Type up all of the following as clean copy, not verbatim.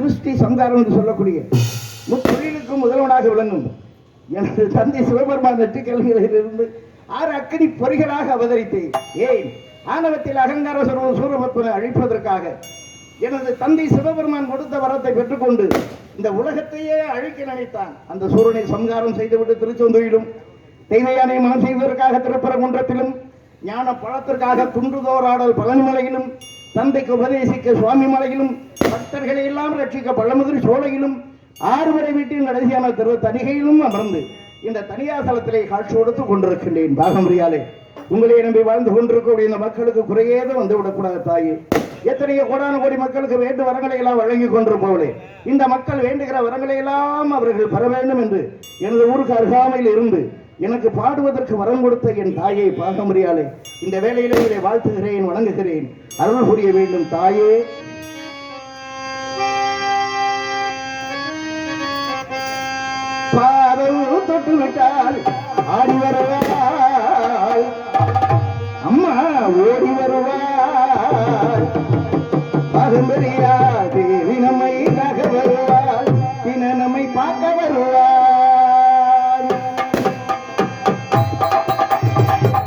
சிருஷ்டி சம்ஹாரம் என்று சொல்லக்கூடிய முத்தொழிலுக்கும் முதல்வனாக விளங்கும் எனது தந்தை சிவபெருமான் நெற்றிக்கல்களிலிருந்து 6 அக்கடி பொறிகளாக அவதரித்தேன். ஏன்? ஆணவத்தில் அகங்கார சூரபத்மனை அழிப்பதற்காக. எனது தந்தை சிவபெருமான் கொடுத்த வரத்தை பெற்றுக்கொண்டு இந்த உலகத்தையே அழிக்க நினைத்தான். அந்த சூரனை சம்ஹாரம் செய்துவிட்டு திருச்செந்தூரிலும், தெய்வயானை மனம் செய்வதற்காக திருப்பரங்குன்றத்திலும், ஞான பழத்திற்காக குன்றுதோராடல் பழனிமலையிலும், தந்தைக்கு உபதேசிக்க சுவாமி மலையிலும், பக்தர்களை எல்லாம் ரட்சிக்க பழமுதிரி சோலையிலும், 6 வரை வீட்டின் கடைசியான திரு தனிகையிலும் அமர்ந்து இந்த தனியாசலத்திலே காட்சி கொடுத்து கொண்டிருக்கின்றேன். பாகமரியாலே உங்களே நம்பி வாழ்ந்து கொண்டிருக்கக்கூடிய இந்த மக்களுக்கு குறையேதும் வந்து விடக்கூடாது தாயே. எத்தனையோ கோடான கோடி மக்களுக்கு வேண்டும் வரங்களை எல்லாம் வழங்கி கொண்டிருப்பவளே, இந்த மக்கள் வேண்டுகிற வரங்களை எல்லாம் அவர்கள் பெற வேண்டும் என்று எனது ஊருக்கு அருகாமையில் இருந்து எனக்கு பாடுவதற்கு வரம் கொடுத்த என் தாயை பாகமரியாலே இந்த வேளையிலே இதை வாழ்த்துகிறேன், வணங்குகிறேன். அருள் புரிய வேண்டும் தாயே. பாதம் தொட்டு விட்டால் ஆடி வருவாள், அம்மா ஓடி வருவாள். பாகம்பரியா தேவி நம்மை காக்க வருவாள், பின்ன நம்மை பார்க்க வருவாள்.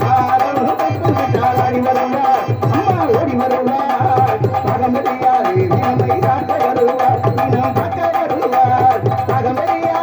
பாதம் தொட்டு விட்டால் ஆடி வருவாள், அம்மா ஓடி வருவாள். பாகம்பரியா தேவி நம்மை காக்க வருவாள், பின்ன பார்க்க வருவாள். பாகம்பரியா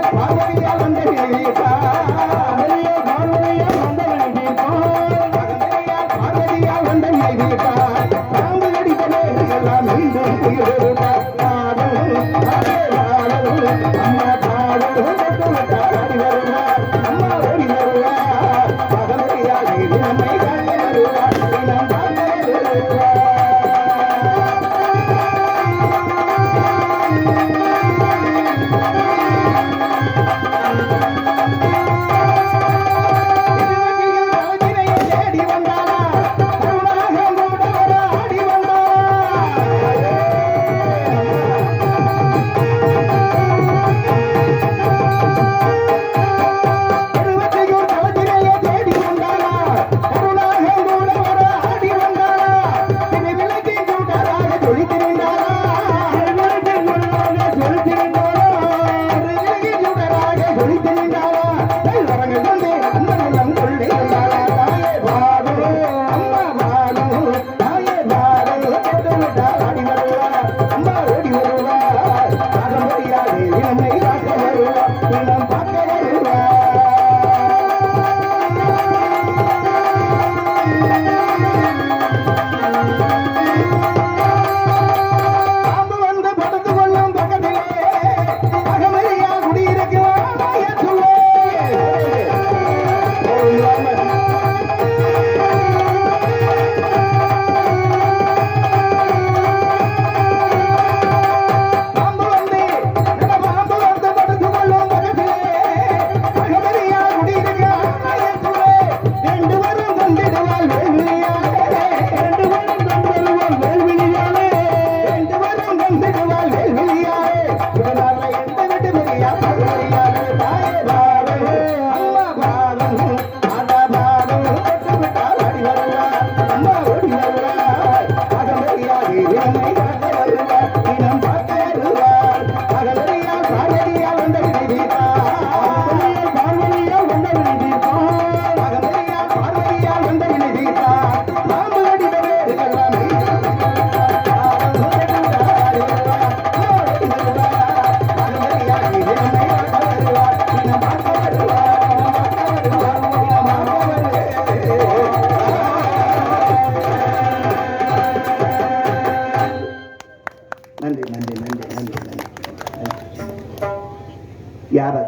யார்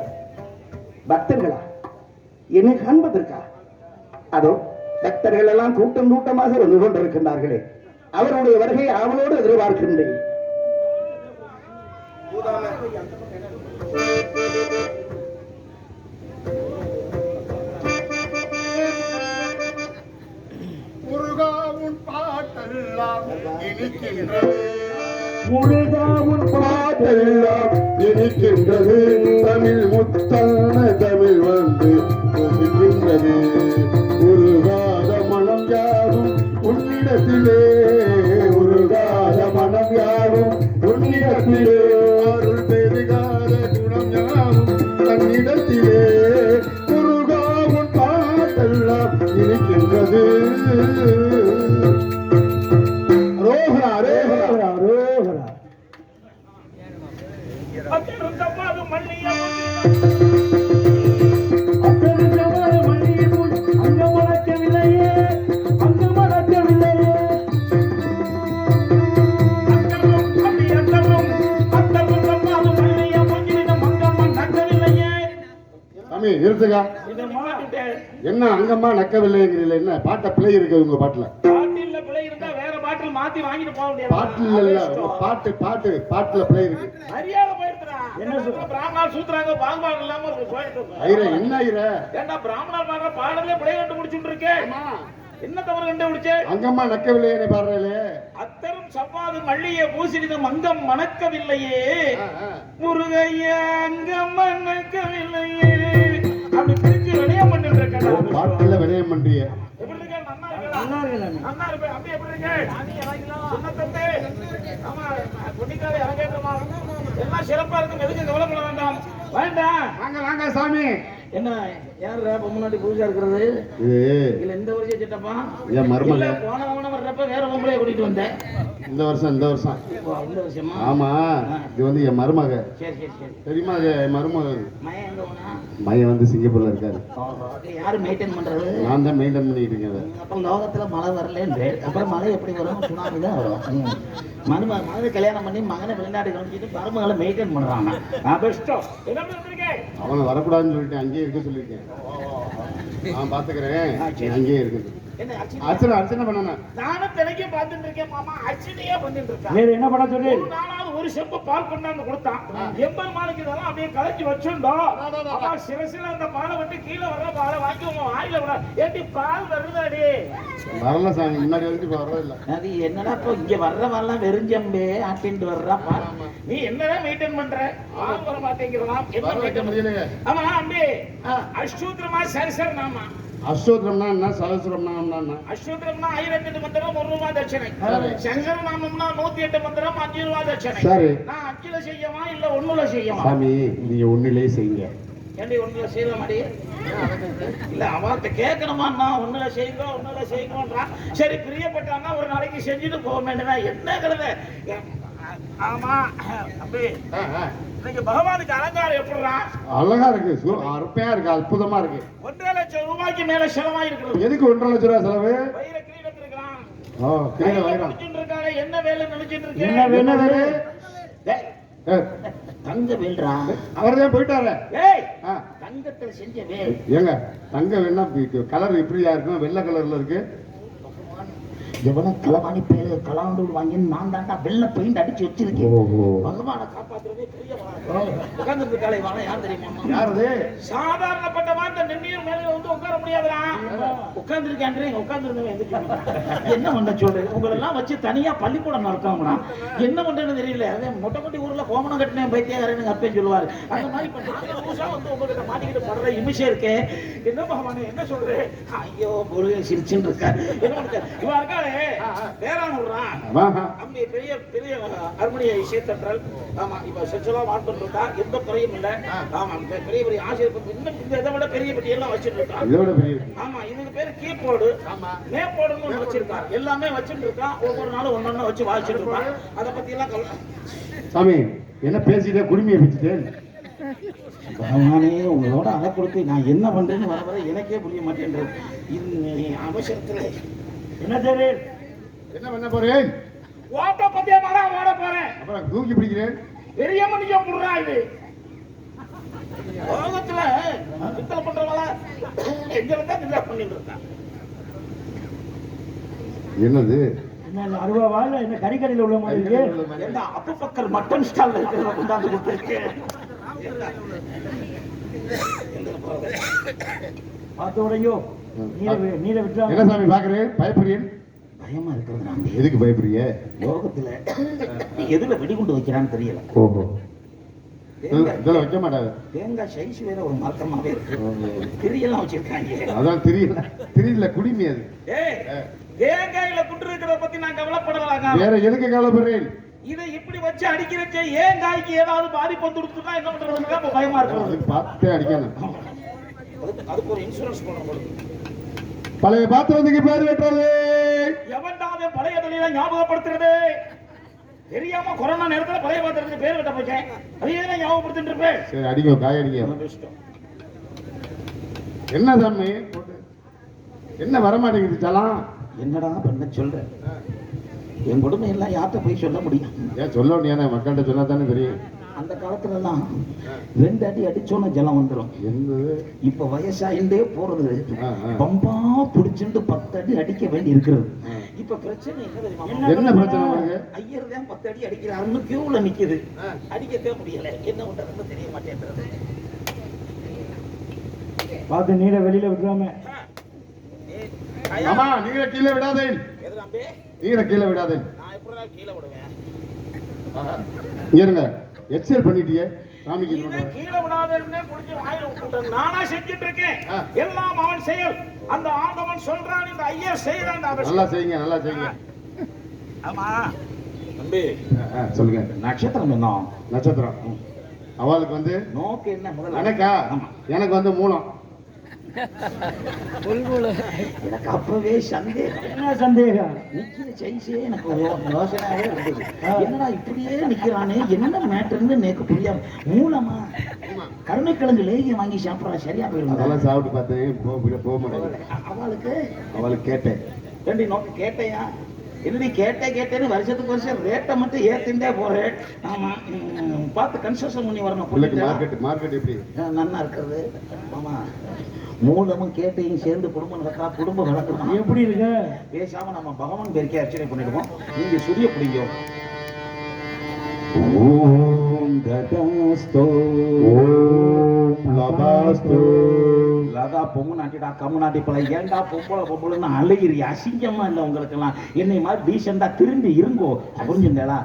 பக்தர்களா? என்னை காண்பதற்கா? அதோ பக்தர்கள் எல்லாம் கூட்டம் கூட்டமாக வந்து கொண்டிருக்கின்றார்களே, அவருடைய வருகை அவளோடு எதிர்பார்க்கின்றேன். முருகாவும் பாட்டெல்லாம் இனிக்கின்றது, முருகாவும் பாட்டெல்லாம் இனிக்கின்றது, தமிழ் முத்தான தமிழ் வந்து கொதிக்கின்றது. உருகாத மனம் யாரும் உன்னிடத்திலே, உருகாத மனம் யாரும் உன்னிடத்திலே, அத்தரும் தப்பாது மல்லிய அங்கம் வளர்க்கவில்லையே அங்கம் வளர்க்கவில்லையே சாமி நிறுத்துங்க. என்ன அங்கம்மா நக்கவில்லைங்கிறீங்களா? என்ன பாட்ட பிழை இருக்கு உங்க பாட்டுல? பாட்டில் பிழை இருந்தா வேற பாட்டில் மாத்தி வாங்கிட்டு போக முடியாது. பாட்டுல இல்ல உங்க பாட்டுல பிழை இருக்கு. மரியாதை போயிடுறா. என்ன சொல்ற? பிராமணர் சூத்ராங்க பாகுபாடு இல்லாம ஒரு போயிட்டு. ஐரே என்ன ஐரே? ஏண்டா பிராமணர் பாடுற பாடலே பிழை கண்டு முடிச்சுட்டு இருக்கே. என்ன தவறு கண்டு முடிச்சே? அங்கம்மா நக்கவில்லையே பாடுறே. அத்தரும் சவ்வாது மல்லிய பூசினிதம் அங்கம் மணக்கவில்லையே முருகைய அங்கம் மணக்கவில்லையே அப்படி பிரிச்சு வினயம் பண்ணிட்டு இருக்கா. பாட்டுல வினயம் பண்றிய. எப்படி இருக்க? நல்லா இருக்கு. நல்லா இருக்கு. அப்படி எப்படி இருக்க? சுண்ணத்தே. ஆமா பொன்னிக்கால அரங்கேற்றமா எல்லாம் சிறப்பா இருக்கும். எதுக்கு கவலைப்பட வேண்டாம். வேண்டாம். வாங்க வாங்க சாமி. என்ன யாரு முன்னாடி பூஜா இருக்கிறது? இது இல்ல இந்த வருஷம் சிட்டப்பா என் மருமக. போன வர்றப்ப வேற பொம்பளைய கூட்டிட்டு வந்தேன். இந்த வருஷம் இந்த வருஷமா? ஆமா இது வந்து என் மருமக. சரி சரி சரி. தெரியுமா? என் மருமக. மயன் எங்க போனா? மயன் வந்து சிங்கப்பூர்ல இருக்காரு. யாரு மெயின்டைன் பண்றது? நான் தான் மெயின்டைன் பண்ணிட்டு இருக்கேன். அப்ப லோகத்துல மழை வரலன்னு அப்புறம் மழை எப்படி வரும்? சுனாமி தான் வரும். மகனை கல்யாணம் பண்ணி மகனை வெளிநாடு கழிச்சிட்டு மருமகளை மெயின்டைன் பண்றாங்க. அவனை வரக்கூடாதுன்னு சொல்லிட்டு அங்கேயே இருக்க சொல்லியிருக்கேன். நான் பாத்துக்கிறேன். அங்கேயே இருக்குது. அர்ச்சனை பண்ணணும். நானும் தினைக்கும் பார்த்துட்டு இருக்கேன் மாமா. அர்ச்சனையா பண்ணிட்டு இருக்கேன். வேற என்ன பண்ண சொல்லி? ஒரு நாளாவது ஒரு செம்பு பால் கொண்டாந்து கொடுத்தான். 80 மாலைக்கு இதெல்லாம் அப்படியே கலச்சி வச்சுட்டோம். அப்பா சிரசில அந்த பாலை வந்து கீழே வர்ற பாலை வாங்கி உங்க வாயில விட ஏட்டி பால் வருதாடி? வரல சாமி. முன்னாடி வந்து வரவே இல்லை. அது என்னடா இப்போ இங்க வர்றவெல்லாம் வெறுஞ்சம்பே ஆட்டிட்டு வர்றா. நீ என்னதான் மெயின்டைன் பண்ற? பால் வர மாட்டேங்கிறலாம். என்ன மெயின்டைன் முடியலையே. ஆமா அம்பி அஷ்டூத்ரமா சரி நாமா. அஷ்டோத்திரம்னா என்ன? சகசிரம்னா என்ன? அஸ்வத்திரம்னா 1008 மந்திரம் 1 ரூபாய் தட்சணை. சங்கர நாமம்னா 108 மந்திரம் 5 ரூபாய் தட்சணை. சரி. நான் 5ல செய்யவா இல்ல 1ல செய்யவா? சாமி நீங்க ஒண்ணிலே செய்யுங்க. ஏண்டி 1ல செய்யற மாதிரி? இல்ல அவர்கிட்ட கேட்கணுமா? நான் 1ல செய்யுங்கன்றா. சரி பிரியப்பட்டான்னா ஒரு நாளைக்கு செஞ்சுட்டு போக வேண்டியதா என்ன கழுத? ஆமா அப்படி இன்னைக்கு பகவானுக்கு அலங்காரம் எப்படிறா? அழகா இருக்கு. அருமையா இருக்கு. அற்புதமா இருக்கு. 1.5 லட்சம் ரூபாய்க்கு மேல செலவாயிருக்கு. எதுக்கு 1.5 லட்சம் ரூபாய் செலவு? வயிற கிரீடம் இருக்கான். கிரீட வைரம். இருக்காங்க. என்ன வேலை நினைச்சிட்டு இருக்கேன்? என்ன வேலை? தங்க வேல்றா. அவர்தான் போயிட்டாரு. ஏய் தங்கத்துல செஞ்ச வேல். ஏங்க தங்க வேணா கலர் இப்படியா இருக்கும்? வெள்ளை கலர்ல இருக்கு. எவ்வளவு களவாணி பேரு கலாண்டு வாங்கி நான் தாண்டா வெள்ளை பெயிண்ட் அடிச்சு வச்சிருக்கேன். பகவானை காப்பாத்துறதே பெரிய உட்கார்ந்து இருக்காளே வாழ யார் தெரியுமா? யாரு? சாதாரணப்பட்ட வார்த்தை நெண்ணீர் மேல வந்து உட்கார முடியாதுடா. உட்கார்ந்து இருக்கேன். உட்கார்ந்து இருந்தவன் என்ன பண்ண சொல்றேன்? உங்களை எல்லாம் வச்சு தனியா பள்ளிக்கூடம் நடத்தாங்கண்ணா. என்ன பண்றேன்னு தெரியல. அதே மொட்டைப்பட்டி ஊர்ல கோமணம் கட்டினேன் பைத்தியக்காரன் அப்பேன்னு சொல்லுவாரு. அந்த மாதிரி இப்ப நான் புதுசா வந்து உங்ககிட்ட மாட்டிக்கிட்டு படுற நிமிஷம் இருக்கேன். என்ன பகவானே என்ன சொல்றேன்? ஐயோ முருகன் சிரிச்சுன்னு இருக்காரு. என்ன பண்ண இவா இருக்காரு வேறான் அம்பி பெரிய பெரிய அருமணிய இசைத்தன்றல். ஆமா இப்ப சென்சுவலா வாட் பண்ணிருக்கா. எந்த குறையும் இல்ல. ஆமா பெரிய பெரிய ஆசிரியர் இன்னும் இதை விட பெரிய பெரிய எல்லாம் வச்சுட்டு இருக்கா. ஆமா இதுக்கு பேரு கீபோர்டு. மேப்போர்டுன்னு வச்சிருக்கா. எல்லாமே வச்சுட்டு இருக்கா. ஒவ்வொரு நாளும் ஒன்னொன்னு வச்சு வாசிச்சுட்டு இருக்கா. அதை பத்தி எல்லாம் சாமி என்ன பேசிட்டே குடுமையை வச்சுட்டேன். பகவானே உங்களோட அலை கொடுத்து நான் என்ன பண்றேன்னு வர வர எனக்கே புரிய மாட்டேன்றது. இது அவசரத்துல என்ன தேவி? என்ன பண்ண போறேன்? ஓட்ட பத்தியா ஓட போறேன். அப்புறம் தூக்கி பிடிக்கிறேன். பெரிய மனுஷன் புடுறா இது. உலகத்துல பித்தளை பண்றவங்கள எங்க வந்தா நில்லா பண்ணிட்டு இருக்கா. என்னது? என்ன அருவாவா இல்ல என்ன கறிக்கடையில உள்ள மாதிரி இருக்கு? என்ன அப்பு பக்கர் மட்டன் ஸ்டால்ல இருக்கிறத கொண்டாந்து கொடுத்துருக்கேன். பார்த்த உடையோ நீரை விட்டா என்ன சாமி பாக்குறேன்? பயப்படுறேன். பயமா இருக்கிறது நான் எதுக்கு பயப்படுறீங்க? லோகத்துல எதுல வெடிகுண்டு வைக்கிறான்னு தெரியல. ஓஹோ இதெல்லாம் வைக்க மாட்டாங்க. தேங்காய் சைஸ் வேற ஒரு மாற்றமாவே இருக்கு. திரியெல்லாம் வச்சிருக்காங்க. அதான் தெரியல குடிமை அது. தேங்காயில குண்டு இருக்கிறத பத்தி நான் கவலைப்படலாம். வேற எதுக்கு கவலைப்படுறேன்? இதை இப்படி வச்சு அடிக்கிறச்சே ஏன் காய்க்கு ஏதாவது பாதிப்பு வந்துடுச்சுன்னா என்ன பண்றதுன்னு பயமா இருக்கு. பார்த்தே அடிக்கணும். அதுக்கு ஒரு இன்சூரன்ஸ் பண்ணணும். பழைய பாத்திரத்துக்கு பேர் வெட்டுறது. எவன்டாவே பழைய தொழிலை ஞாபகப்படுத்துறது. தெரியாம கொரோனா நேரத்துல பழைய பாத்திரத்துக்கு பேர் கட்ட போச்சேன். அதையே தான் ஞாபகப்படுத்திட்டு இருப்பேன். சரி அடிங்க காய அடிங்க. என்ன சாமி போட்டு என்ன வரமாட்டேங்குது சலாம்? என்னடா பண்ண சொல்ற? என் குடும்பம் எல்லாம் யார்கிட்ட போய் சொல்ல முடியும்? ஏன் சொல்ல முடியாது, மக்கள்கிட்ட சொன்னா தானே தெரியும். அந்த காலத்துல எல்லாம் 2 அடி அடிச்சோன்னு ஜலம் வந்துடும். என்னது இப்ப வயசாயிண்டே போறது, ஆ, ஆ. பம்பா புடிச்சுட்டு 10 அடி அடிக்க வேண்டி இருக்கிறது. இப்ப பிரச்சனை என்ன தெரியுமா? என்ன பிரச்சனை உங்களுக்கு? ஐயர் தான் 10 அடி அடிக்கிறாருன்னு கியூல நிக்குது, அடிக்கவே முடியல. என்ன பண்றதுன்னு தெரிய மாட்டேன்றது. பார்த்து நீரை வெளியில விட்டுறாம. ஆமா, நீரை கீழே விடாதே. நீரை கீழே விடாதே. நான் எப்படிடா கீழே விடுவேன்? இங்க இருங்க, எக்ஸல் பண்ணிட்டியே சாமிக்கு. கீழே விடாதேன்னு புடிச்சு வாயில விட்டுட்டேன். நானா செஞ்சுட்டு இருக்கேன். ஆ. எல்லாம் அவன் செயல். அந்த ஆண்டவன் சொல்றான், இந்த ஐயர் செய்யறான். நல்லா செய்யுங்க, நல்லா செய்யுங்க. ஆமா தம்பி, சொல்லுங்க. நட்சத்திரம் என்ன? நட்சத்திரம் அவளுக்கு வந்து நோக்கு என்ன முதல்ல? எனக்கா? எனக்கு வந்து மூலம். எனக்கு அப்பவே சந்தேகம். என்ன சந்தேகம்? நிக்கிற சைஸே எனக்கு ஒரு யோசனையாவே இருந்தது. என்னடா இப்படியே நிக்கிறானே, என்ன மேட்டர்னு எனக்கு புரியாம. மூலமா கருணைக்கிழங்கு லேகியம் வாங்கி சாப்பிடறா, சரியா போயிடும். அதெல்லாம் சாப்பிட்டு பார்த்தேன், போக மாட்டேங்குது. அவளுக்கு கேட்டேன். ரெண்டு நோக்கு கேட்டையா? என்னடி கேட்டேன்னு வருஷத்துக்கு வருஷம் ரேட்டை மட்டும் ஏத்திண்டே போறேன். ஆமா, பார்த்து கன்ஸ்ட்ரக்ஷன் பண்ணி வரணும். பிள்ளைக்கு மார்க்கெட் எப்படி நல்லா இருக்கிறது. ஆமா, மூலமும் கேட்டையும் சேர்ந்து குடும்பம் நடக்கிறா, குடும்பம் வளர்க்கணும். எப்படி இருக்கு? பேசாம நம்ம பகவான் பேருக்கே அர்ச்சனை பண்ணிடுவோம். நீங்க சுரிய பிடிங்க. ஓம் ததாஸ்தோ ஓம் லபாஸ்தோ. லதா பொம்மு நாட்டிடா கம்மு நாட்டி பல. ஏன்டா பொம்பளைன்னு அழுகிறியா? அசிங்கமா இல்லை உங்களுக்கு எல்லாம்? என்னை மாதிரி டீசெண்டா திரும்பி இருங்கோ புரிஞ்சுங்களா?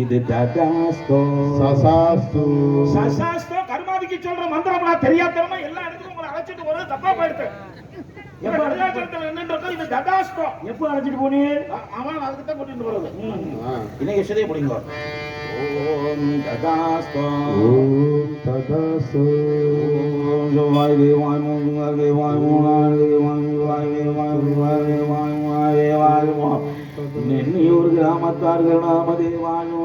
இது ததாஸ்தோ சசாஸ்து. சசாஸ்தோ கர்மாதிக்கு சொல்ற மந்திரம்னா தெரியாதவங்க எல்லா இடத்துக்கும் உங்களை அழைச்சிட்டு போறது தப்பா போயிடுது. எப்ப அருணாச்சலத்துல நின்றுட்டு இது ததாஸ்தோ. எப்ப அழைச்சிட்டு போனீங்க? அவன் அதுக்கு தான் கூட்டிட்டு போறது. இன்னைக்கு சுதே பிடிங்க. ஓம் ததாஸ்தோ ஓம் ததாஸ்து. நென்னியூர் கிராமத்தார்கள் நாமதேவாயமோ,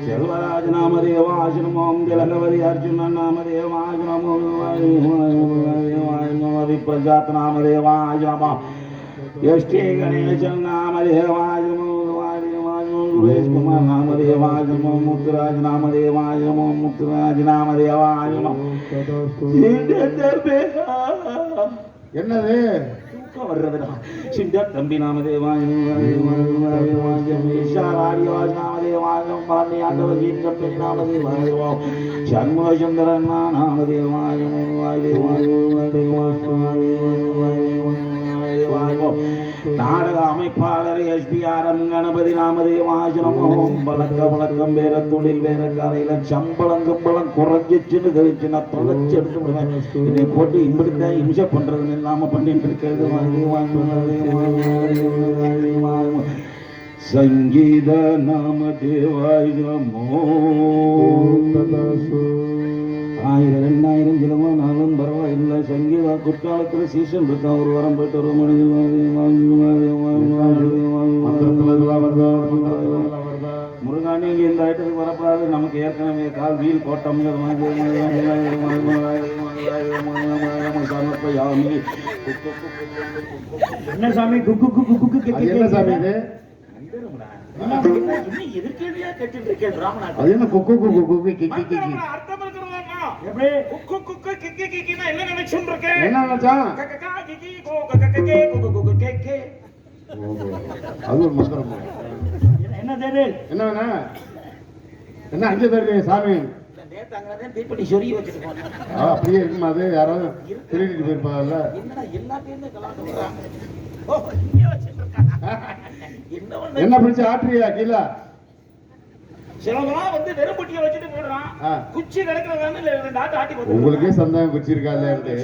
செல்வராஜ் நாமதேவாசிரமோம், திலகவதி அர்ஜுனன் நாமதேவாசிரமோ, பிரஜாத் நாமதேவாசிரமோ, எஸ்டி கணேசன் நாமதேவாசிரமோ, சுரேஷ் குமார் நாமதேவாசிரமோ, முத்துராஜ் நாமதேவாசிரமோ, முத்துராஜ் நாமதேவாசிரமோ. என்னது தூக்கம் வர்றதுடா. சிண்டா தம்பி நாமதேவாசிரம், சண்முகசுந்தரன் நாடக அமைப்பாளர் எஸ்பிஆர்எம் கணபதி நாமதேவாசிரமம். பழக்கம் வேற, தொழில் வேற, காலையில சம்பளம் கும்பளம் குறைஞ்சிச்சுன்னு கழிச்சுன்னா தொலைச்சு எடுத்து விடுவேன். இதை போட்டு இப்படித்தான் இம்சை பண்றதுன்னு இல்லாம பண்ணிட்டு இருக்கிறது. சங்கீத நாமதேவாசிரமோ. 1000 2000 கிலோனாலும் பரவாயில்லை. சங்கீதா குற்றாலத்தில் சீசன் இருக்கா, ஒரு வாரம் போயிட்டு ஒரு மணி. முருகா, நீங்க இந்த ஐட்டத்துக்கு வரப்படாது. நமக்கு ஏற்கனவே கால் வீல் கோட்டம். என்ன சாமி குக்கு குக்கு குக்கு அது என்ன சாமி இது? எதிர்கேள்வியா கேட்டுட்டு இருக்கேன் ராமநாதன். அது என்ன குக்கு குக்கு குக்கு கிக்கி கிக்கி? அர்த்தம் இருக்கிறதா? எப்படி குக்கு குக்கு கிக்கி கிக்கினா என்ன நினைச்சுட்டு இருக்கேன்? என்ன நினைச்சான்? கக்கா கிக்கி கோ கக்ககே குக்கு குக்கு கேக்கே. அது ஒரு மந்திரம். என்ன தெரியுது? என்ன வேணா? என்ன அங்கே தெரியுது சாமி? நேத்து அங்கதான் தீப்பெட்டி சொருகி வச்சிருக்கோம். அப்படியே இருக்குமா? அது யாராவது திருடிட்டு போயிருப்பாங்கல்ல. என்னடா எல்லாத்தையுமே கலாட்டுறாங்க. ஓ, இங்க வச்சிருக்காங்க. என்ன பிடிச்சு ஆட்டுறியா கீழே? சிலவெல்லாம் வந்து வெறும்பட்டியை வச்சுட்டு போயிடுறான். குச்சி கிடைக்கிறதான்னு 2 ஆட்டு ஆட்டி போட்டு. உங்களுக்கே சந்தேகம் குச்சி இருக்கா இல்லையான்ட்டு.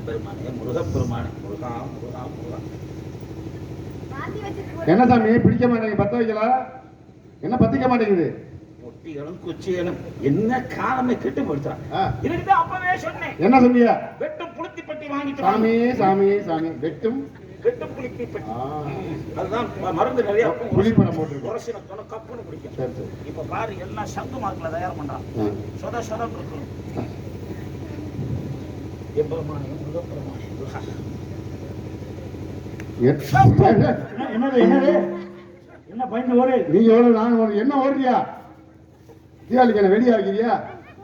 பெருமானே முருகப்பெருமானே, முருகா முருகா முருகா. என்ன சாமி பிடிக்க மாட்டேங்குது? பத்த வைக்கலாம். என்ன பத்திக்க மாட்டேங்குது? முட்டிகளும் குச்சிகளும் என்ன காலமே கெட்டு போயிடுறான். இதுக்கு அப்பவே சொன்னேன். என்ன சொன்னியா? வெட்டும் புளுத்தி பட்டி வாங்கிட்டு சாமி சாமி சாமி வெட்டும் வெட்டும் புளிப்பி பெட்டி. அதுதான் மருந்து நிறைய புளிப்படம் போட்டுருக்கு. உரசின கப்புன்னு பிடிக்கும். சரி சரி. இப்ப பாரு எல்லாம் சங்கு மார்க்ல தயார் பண்றான். சொத சொதம் இருக்கும். எம்பெருமானே முருகப்பெருமானே முருகா. என்னது என்னது என்ன பயந்து ஓடு? நீங்க ஓடு, நான் ஓடு. என்ன ஓடுறியா? தீபாவளிக்கு என்ன வெடியா வைக்கிறியா?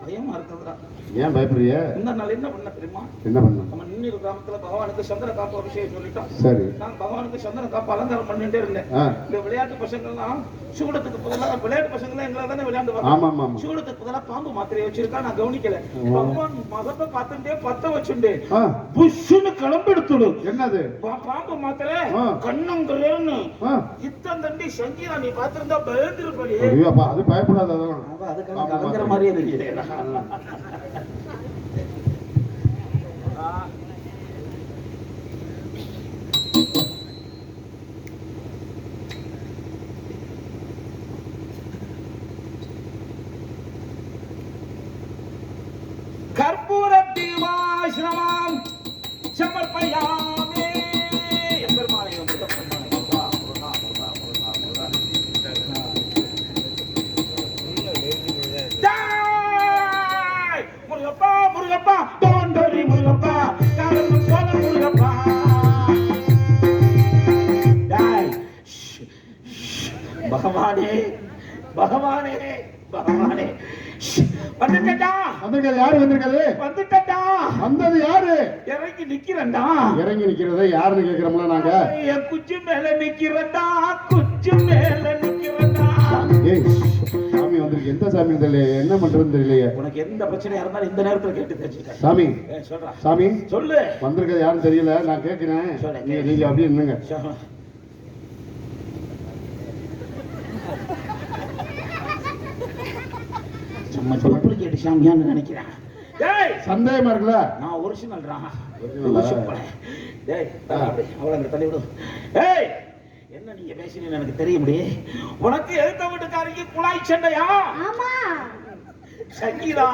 பயமா இருக்குதுடா. ஏன் பயப்படுறிய? இந்த நாள் என்ன பண்ண தெரியுமா? என்ன பண்ண? நம்ம நின்னிரு கிராமத்துல பகவானுக்கு சந்திர காப்பு அபிஷேகம் சொல்லிட்டோம். சரி. நான் பகவானுக்கு சந்திர காப்பு அலங்காரம் பண்ணிட்டே இருந்தேன். இந்த விளையாட்டு பசங்கள்லாம் சூடத்துக்கு பதிலாக விளையாட்டு பசங்கள்லாம் எங்களை தானே விளையாண்டு ஆமா ஆமா. சூடத்துக்கு பதிலாக பாம்பு மாத்திரையை வச்சிருக்கா, நான் கவனிக்கல. பகவான் மகத்தை பார்த்துட்டே பத்த வச்சுண்டு புஷ்ஷுன்னு கிளம்பி எடுத்துடு. என்னது? பாம்பு மாத்திரை கண்ணங்கரேன்னு இத்தம் தண்டி சங்கீதா நீ பார்த்திருந்தா பயந்துருப்படி. அது பயப்படாத. அதெல்லாம் அதுக்காக கலங்குற மாதிரியே இருக்கு. கற்பூர தீபாசிரமம் சமர்ப்பயாமே. எம்பெருமானே முருகப்பெருமானே முருகா முருகா முருகா முருகா முருகா. முருகப்பா முருகப்பா தோன்றி முருகப்பா காரணம் போல முருகப்பா. பகவானே பகவானே பகவானே வந்துட்டா. வந்திருக்கிறது யாரு? வந்திருக்கிறது வந்துட்டா. வந்தது யாரு? இறங்கி நிக்கிறேன்டா. இறங்கி நிக்கிறத யாருன்னு கேக்குறோம்ல நாங்க. என் குச்சி மேல நிக்கிறேன்டா, குச்சி மேல நிக்கிறேன்டா. சாமி வந்திருக்கு. எந்த சாமி தெரியல, என்ன பண்றதுன்னு தெரியலையே. உனக்கு எந்த பிரச்சனையா இருந்தாலும் இந்த நேரத்துல கேட்டு தெரிஞ்சுக்க. சாமி சொல்றா. சாமி சொல்லு. வந்திருக்கிறது யாருன்னு தெரியல, நான் கேட்கிறேன். நீங்க அப்படியே என்னங்க? சும்மா டூப்ளிகேட் சாமியான்னு நினைக்கிறேன். டேய் சந்தேகமா இருக்குல்ல? நான் ஒரிஜினல்ரா. டேய் அவளங்க தள்ளி விடு. டேய் என்ன நீங்க பேசுறீங்கன்னு எனக்கு தெரிய முடியும். உனக்கு எதுத்த வீட்டுக்காரங்க குழாய் சண்டையா? ஆமா சங்கீதா.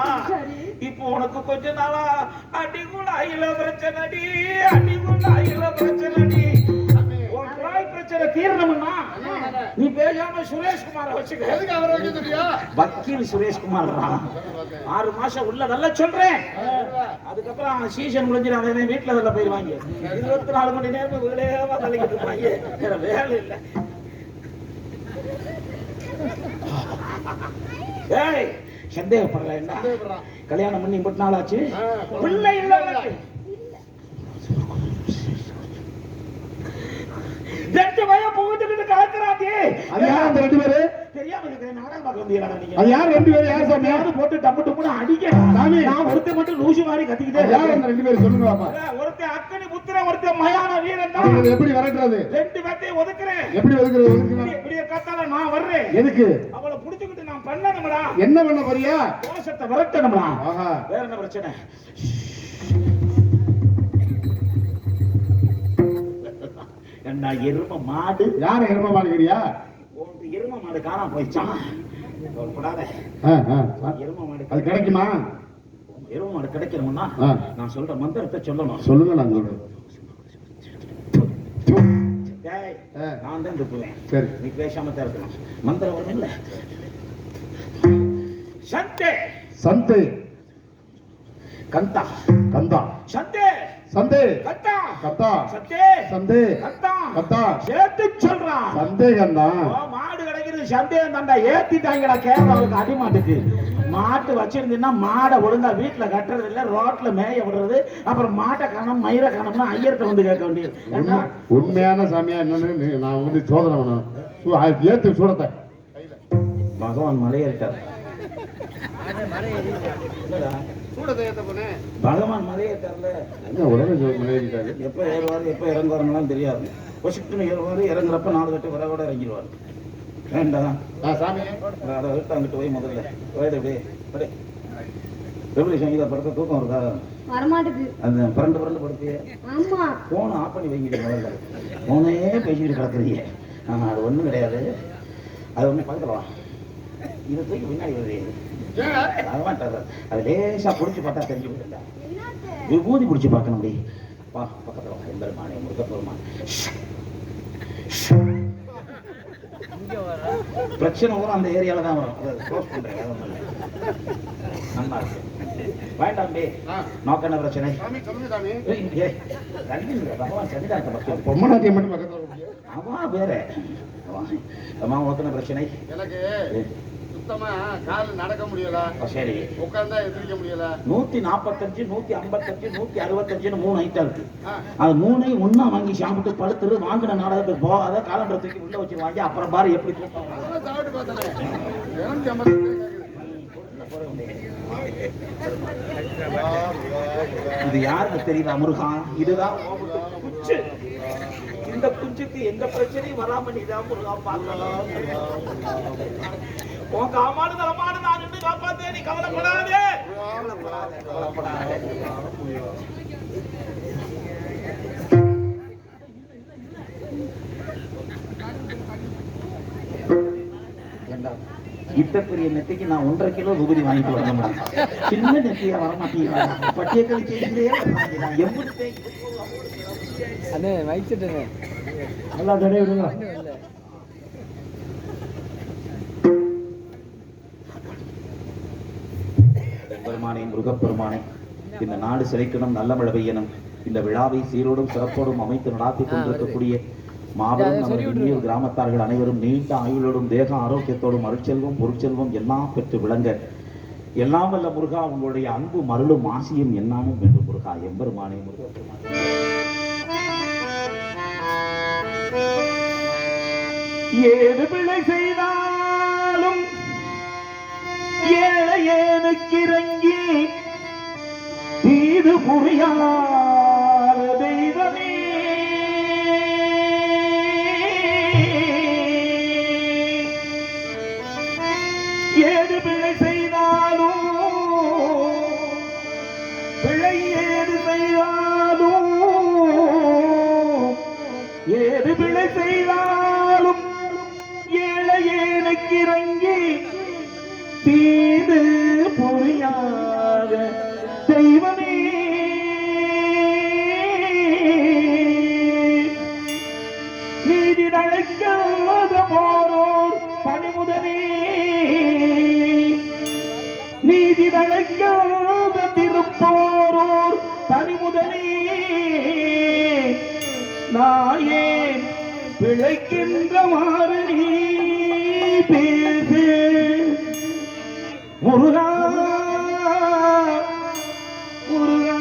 இப்போ உனக்கு கொஞ்ச நாளா அடிகுழாயில பிரச்சனடி, அடிகுழாயில பிரச்சனடி. உன் குழாய் பிரச்சனை தீரணும்னா நீ பேசாம சுரேஷ்குமார வச்சுக்க. எதுக்கு அவரை வைக்க தெரியா? வக்கீல் சுரேஷ்குமார் 6 மாசம் உள்ள நல்லா சொல்றேன். அதுக்கப்புறம் சீசன் முடிஞ்சிடும். அவன் வீட்டுல வெளில போயிருவாங்க. 24 மணி நேரம் வேலையாவா தலைக்கிட்டு இருப்பாங்க. வேற வேலை இல்லை. ஏய் சந்தேகப்படல. என்ன கல்யாணம் பண்ணி 8 நாள் ஆச்சு, பிள்ளை இல்ல. ரெண்டு பையன் புகுந்துட்டு கலக்குறாங்க. அது யார் அந்த 2 பேரு? தெரியாம இருக்கிறேன். நாடகம் பார்க்க வந்தீங்களா நீங்க? அது யார் 2 பேரு? யார் சாமி? யாரு போட்டு டப்பு டப்புன்னு அடிக்க. நான் ஒருத்தன் மட்டும் லூசு மாதிரி கத்திக்கிட்டே. யார் அந்த 2 பேரு சொல்லுங்க பாப்பா. ஒருத்தன் அக்கனி புத்திர, ஒருத்தன் மயான வீரன் தான். எப்படி விரட்டுறது? 2 பேத்தையும் ஒதுக்குறேன். எப்படி ஒதுக்குறது? இப்படியே காத்தால நான் வர்றேன். எதுக்கு? அவளை புடிச்சுக்கிட்டு நான் பண்ணணும்டா. என்ன பண்ண போறியா? தோஷத்தை விரட்டணும்டா. ஆஹா. வேற என்ன பிரச்சனை? என்ன எரும மாடு? யாரு எரும மாடுகிறியா? உனக்கு எரும மாடு காணாம போயிடுச்சான். கூடாத எரும மாடு அது கிடைக்குமா? எரும மாடு கிடைக்கணும்னா நான் சொல்ற மந்திரத்தை சொல்லணும். சொல்லுங்க, நான் சொல்றேன். நான் தான் துப்புவேன். சரி நீ பேசாம தான் இருக்கணும். மந்திரம் வரும் இல்ல. சந்தே சந்தே கந்தா கந்தா சந்தே சந்தே கத்தா கத்தா சந்தே சந்தே கத்தா கத்தா சேர்த்து சொல்றான். சந்தேகம் தான். மாடு கிடைக்கிறது சந்தேகம் தாண்டா. ஏத்திட்டாங்கடா கேரளாவுக்கு அடிமாட்டுக்கு. மாட்டு வச்சிருந்தீங்கன்னா மாடை ஒழுங்கா வீட்டுல கட்டுறது இல்ல, ரோட்ல மேய விடுறது. அப்புறம் மாட்டை காணும் மயிரை காணும்னா ஐயர்கிட்ட வந்து கேட்க வேண்டியது. உண்மையான சாமியா என்னன்னு நான் வந்து சோதனை பண்ணணும். ஏத்து சூடத்தை பகவான் மலையேறிட்டார். பகவான் மலையேற்றார்ல. எப்ப ஏறுவாரு எப்ப இறங்குவாருன்னு தெரியாது. கொசுக்குன்னு ஏறுவாரு, இறங்குறப்ப 4 கட்டு விட கூட இறங்கிடுவாரு. வேண்டாம் அதை விட்டு அங்கிட்டு போய் முதல்ல போயிடு. அப்படியே எப்படி சங்கீதா படத்தை தூக்கம் இருக்கா? வரமாட்டுக்கு. அந்த பரண்டு படுத்தியே போனை ஆஃப் பண்ணி வைங்கிட்டு முதல்ல. போனே பேசிக்கிட்டு கிடக்குறீங்க. அது ஒன்றும் கிடையாது. அது ஒன்று பக்கத்தில் வா. இதை தூக்கி பின்னாடி வருது. அது லேசா பிடிச்சி பார்த்தா தெரிஞ்சு விடுங்க. விபூதி பிடிச்சி பார்க்கணும். அப்படி வா பக்கத்துல வா. எம்பெருமானே முருகப்பெருமான். பிரச்சனை வரும் அந்த ஏரியால தான் வரும். அதை க்ளோஸ் பண்றேன். வேற ஒண்ணும் இல்லை. நல்லா இருக்கு. வேண்டாம் பே. நோக்க என்ன பிரச்சனை? சாமி சொல்லுங்க சாமி. பகவான் சன்னிதானத்தை பக்கம் பொம்மநாட்டியம் மட்டும் பக்கத்துல வைங்க. அவன் வேற. அம்மா உனக்கு என்ன பிரச்சனை? எனக்கு சுத்தமா கால் நடக்க முடியல. சரி. உட்கார்ந்தா எந்திரிக்க முடியல. 145 155 165 3 ஐட்டம் இருக்கு. அது மூணையும் ஒண்ணா வாங்கி சாப்பிட்டு படுத்துரு. வாங்கின நாடகத்துக்கு போகாத காலண்டர் தூக்கி உள்ள வச்சு வாங்கி அப்புறம் பாரு எப்படி சாப்பிட்டு பார்த்தேன். இது யாருக்கு தெரியுதா முருகா? இதுதான் குச்சு. இந்த குஞ்சுக்கு எந்த பிரச்சனையும் வராம நீதான் முருகா பார்க்கலாம். உன் காமாடு தலமாடு நான் நின்று காப்பாத்தேன். நீ கவலைப்படாதே. இத்த பெரிய நெத்திக்கு நான் 1.5 கிலோ விபூதி வாங்கிட்டு வர முடியும். சின்ன நெத்தியா வரமாட்டீங்களா? பட்டிய கழிச்சு அண்ணே வயிற்றுட்டுங்க நல்லா தடை விடுங்க. பெருமானே முருகப்பெருமானே, இந்த நாடு சிறைக்கணும், நல்ல மழை பெய்யணும். இந்த விழாவை சீரோடும் சிறப்போடும் அமைத்து நடாத்தி கொண்டிருக்கக்கூடிய மாபெரும் நமது இன்னியூர் கிராமத்தார்கள் அனைவரும் நீண்ட ஆயுளோடும் தேக ஆரோக்கியத்தோடும் அருட்செல்வம் பொருட்செல்வம் எல்லாம் பெற்று விளங்க எல்லாம் வல்ல முருகா உங்களுடைய அன்பு மருளும் ஆசியும் என்னாமும் என்று முருகா. எம்பெருமானே முருகப்பெருமானே. ஏது பிழை செய்தாலும் ஏழையேனுக்கு இறங்கி தீது புரியாத தெய்வமே, ஏது பிழை செய்தாலும் பிழை ஏது செய்தாலும் ஏது பிழை செய்தாலும் ஏழையேனுக்கு இறங்கி தீது புரியாத தெய்வமே, நீதி தழைக்காத போரோர் பணிமுதலே, நீதி தழைக்காத திருப்போரோர் பணிமுதலே, நாயேன் பிழைக்கின்றவாறு நீ பேசு முருகா முருகா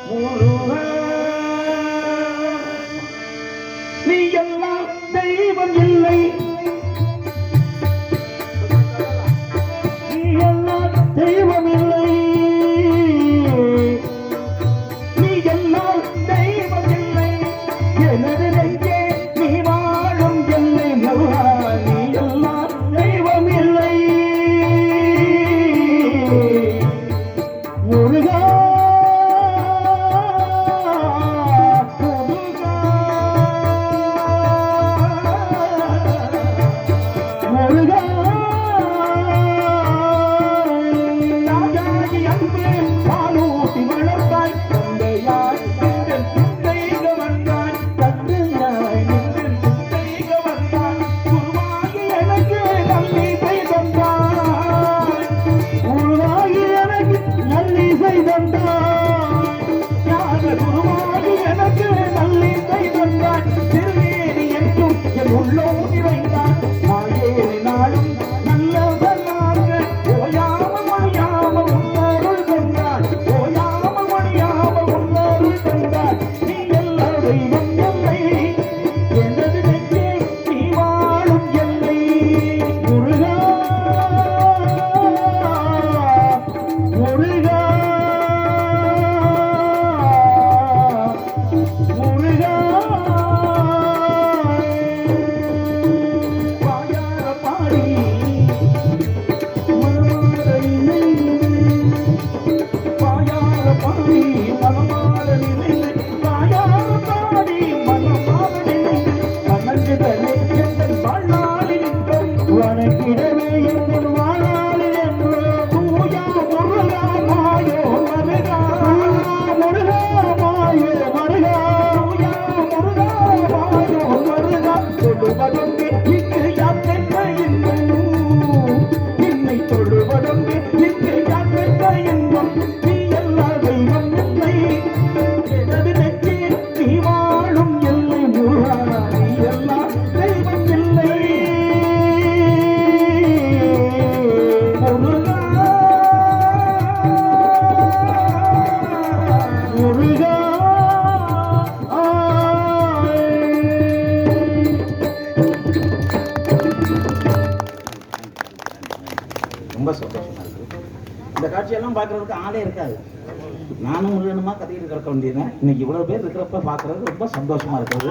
முருகா. நீ எல்லாம் தெய்வம் இல்லை, நீ எல்லாம் தெய்வம் இல்லை, நீ எல்லாம் தெய்வம் இல்லை, எனது நெஞ்சே நீ வாழும் எல்லை முருகா. நீ எல்லாம் தெய்வம் இல்லை முருகா முருகா. தொடுவதொன்று இங்கு யார் பெற்ற இன்பம் என்னை தொடுவதொன்று இங்கு யார் பெற்ற இன்பம் நீ எல்லா தெய்வம் இல்லை எனது நெற்றி நீ வாழும் எல்லை முருகா நீ எல்லா தெய்வம் இல்லை முருகா முருகா ரொம்ப சந்தோஷமா இருக்கு. இந்த காட்சியெல்லாம் பார்க்கறதுக்கு ஆளே இருக்காது. நானும் முருகனுமா கத்திட்டு கிடக்க வேண்டியதுதான். இன்னைக்கு இவ்வளவு பேர் இருக்கிறப்ப பார்க்கறது ரொம்ப சந்தோஷமா இருக்குது.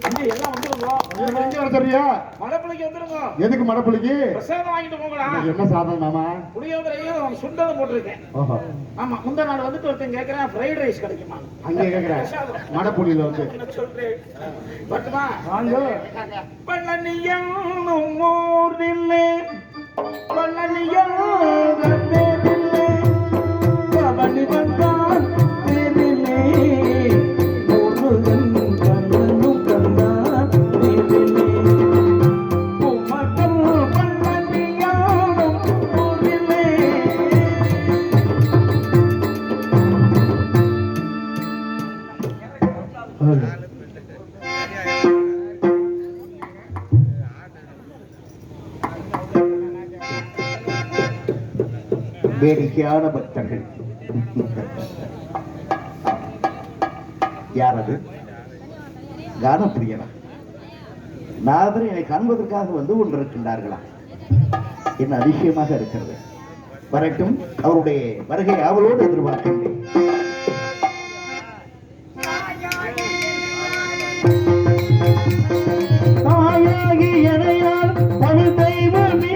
இங்க எல்லாம் வந்துருவோம். எங்க வர சொல்றியா? மடப்புளிக்கு வந்துருங்க. எதுக்கு மடப்புளிக்கு? பிரசாதம் வாங்கிட்டு போங்கடா. என்ன சாதம் மாமா? புளியோதரையும் சுண்டலும் போட்டிருக்கேன். ஓஹோ. ஆமா, முந்தா நாள் வந்துட்டு ஒருத்தன் கேட்கிறேன் ஃப்ரைட் ரைஸ் கிடைக்குமா? அங்கே கேக்குறேன். மடப்புளியில வந்து. என்ன சொல்றேன்? பட்டுமா? வாங்க. பழனியும் ஊரிலே பழனியும் பேரிலே பவனி வந்தான் பேரிலே முருகன் கண்ணனும் கந்தான் பேரிலே உமக்கள் பழனியாடும் ஊரிலே. வேடிக்கையான பக்தர்கள். யார் அது? கானப்பிரியனா? நாதர் என்னை காண்பதற்காக வந்து கொண்டிருக்கின்றார்களா? என்ன அதிசயமாக இருக்கிறது. வரட்டும், அவருடைய வருகை அவளோடு எதிர்பார்க்கின்றேன். தாயாகி எனையால் பழு தெய்வமே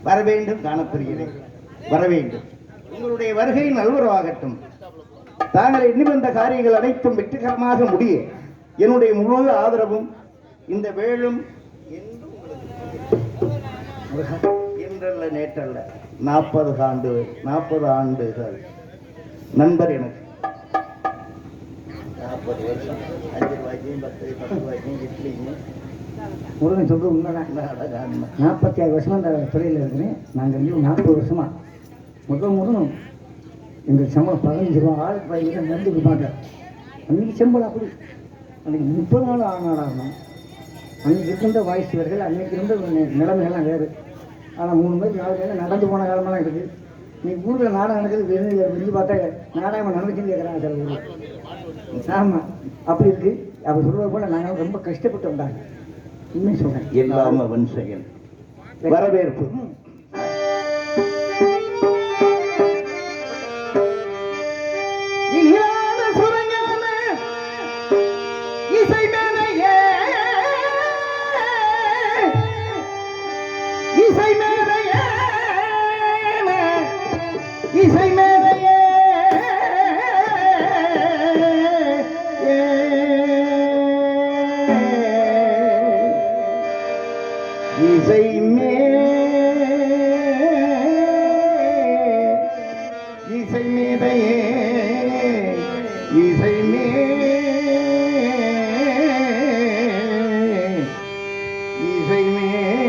வர வேண்டும். காணப்படுகிறே வர வேண்டும். உங்களுடைய வருகை நல்வரவாகட்டும். தாங்கள் எண்ணி வந்த காரியங்கள் அனைத்தும் வெற்றிகரமாக முடிய என்னுடைய முழு ஆதரவும் இந்த வேளும் என்றல்ல நேற்றல்ல 40 ஆண்டுகள் நண்பர் எனக்கு. 40 வருஷம் 5 ரூபாய்க்கும் 10 ரூபாய்க்கும் இட்லிங்க. முருகன் சொல்றது உண்மைதான். 46 வருஷமா இந்த துறையில் இருக்கிறேன். நாங்கள் 40 வருஷமா முதலும் எங்கள் சம்பளம் 15 ரூபா ஆளுக்கு 15 நெருங்கி கொடுப்பாங்க. அன்றைக்கி சம்பளம் அப்படி அன்றைக்கி 30 நாள் ஆனாலும் அன்றைக்கி இருந்த வாய்ஸ்வர்கள் அன்றைக்கி இருந்த நிலைமைகள்லாம் வேறு. ஆனால் 3 மணிக்கு 4 மணி நடந்து போன காலமெல்லாம் இருக்குது. நீ ஊரில் நாடகம் நடக்குது வெளியே பார்த்தா நாடகம் நடந்துச்சுன்னு கேட்குறாங்க சில ஊரில். ஆமாம், அப்படி இருக்குது. அப்படி சொல்வது போல் நாங்கள் ரொம்ப கஷ்டப்பட்டு வந்தாங்க. உண்மை சொல்கிறேன். எல்லாம் அவன் செயல். வரவேற்பு. இனியான சுரஞான இசை மேலையே, இசை மேலையே, இசை மேலையே, இசை மே இசை மேதையே, இசை மே இசை மேத